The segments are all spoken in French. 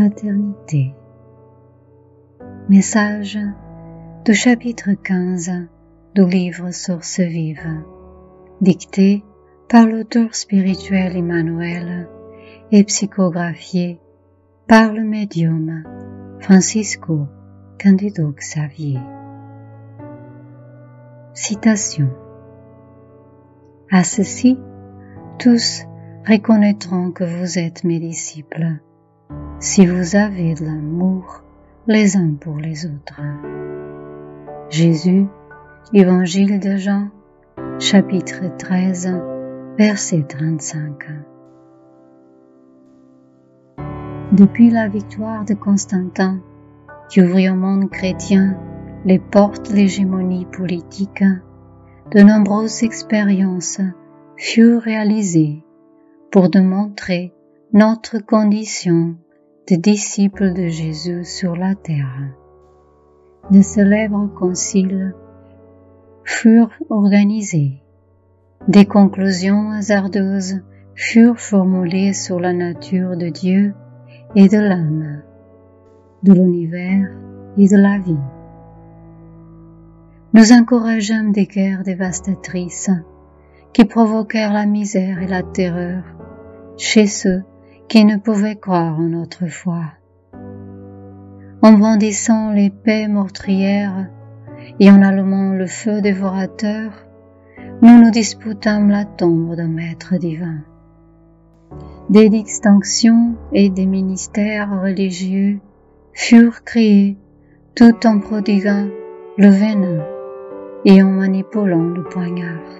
Fraternité. Message du chapitre 15 du livre Source vive, dicté par l'auteur spirituel Emmanuel et psychographié par le médium Francisco Cândido Xavier. Citation. À ceci, tous reconnaîtront que vous êtes mes disciples, si vous avez de l'amour les uns pour les autres. Jésus, Évangile de Jean, chapitre 13, verset 35. Depuis la victoire de Constantin, qui ouvrit au monde chrétien les portes de l'hégémonie politique, de nombreuses expériences furent réalisées pour démontrer notre condition de disciples de Jésus sur la terre. De célèbres conciles furent organisés. Des conclusions hasardeuses furent formulées sur la nature de Dieu et de l'âme, de l'univers et de la vie. Nous encourageâmes des guerres dévastatrices qui provoquèrent la misère et la terreur chez ceux qui ne pouvaient croire en notre foi. En brandissant l'épée meurtrière et en allumant le feu dévorateur, nous nous disputâmes la tombe d'un maître divin. Des distinctions et des ministères religieux furent créés tout en prodiguant le venin et en manipulant le poignard.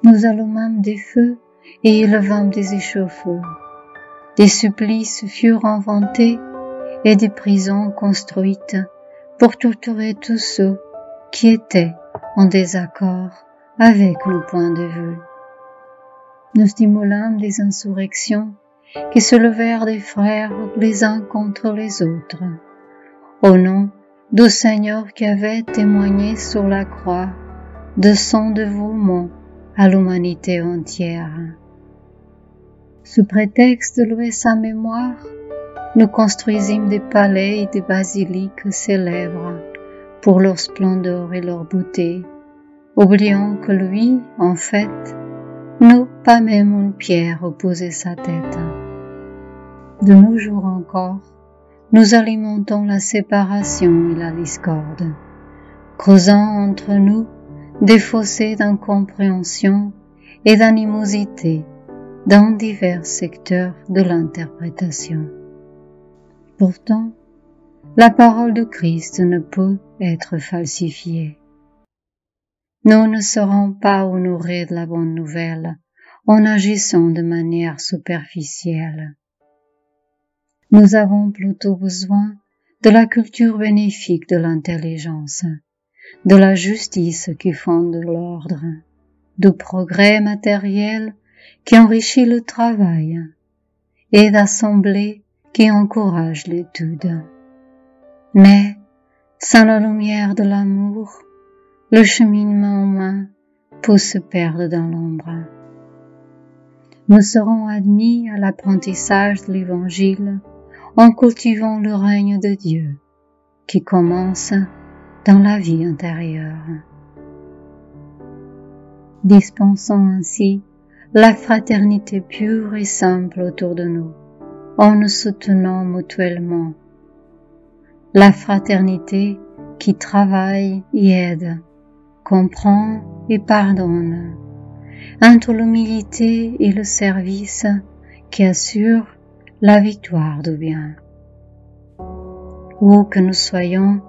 Nous allumâmes des feux et élevâmes des échauffeurs. Des supplices furent inventés et des prisons construites pour torturer tous ceux qui étaient en désaccord avec nos points de vue. Nous stimulâmes des insurrections qui se levèrent des frères les uns contre les autres, au nom du Seigneur qui avait témoigné sur la croix de son dévouement à l'humanité entière. Sous prétexte de louer sa mémoire, nous construisîmes des palais et des basiliques célèbres pour leur splendeur et leur beauté, oubliant que lui, en fait, n'eut pas même une pierre opposée sa tête. De nos jours encore, nous alimentons la séparation et la discorde, creusant entre nous des fossés d'incompréhension et d'animosité dans divers secteurs de l'interprétation. Pourtant, la parole de Christ ne peut être falsifiée. Nous ne serons pas honorés de la bonne nouvelle en agissant de manière superficielle. Nous avons plutôt besoin de la culture bénéfique de l'intelligence, de la justice qui fonde l'ordre, du progrès matériel qui enrichit le travail et d'assemblées qui encouragent l'étude. Mais, sans la lumière de l'amour, le cheminement humain peut se perdre dans l'ombre. Nous serons admis à l'apprentissage de l'Évangile en cultivant le règne de Dieu qui commence dans la vie intérieure. Dispensons ainsi la fraternité pure et simple autour de nous, en nous soutenant mutuellement. La fraternité qui travaille et aide, comprend et pardonne, entre l'humilité et le service qui assure la victoire du bien. Où que nous soyons,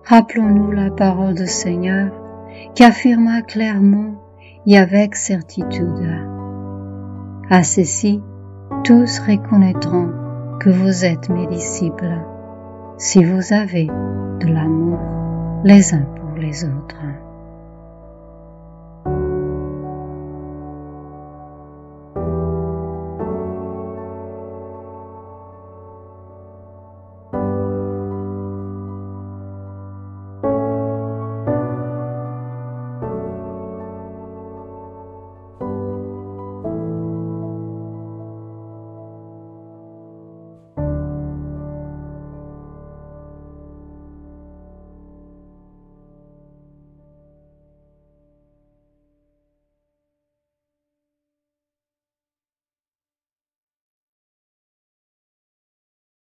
rappelons-nous la parole du Seigneur qui affirma clairement et avec certitude. À ceci, tous reconnaîtront que vous êtes mes disciples, si vous avez de l'amour les uns pour les autres.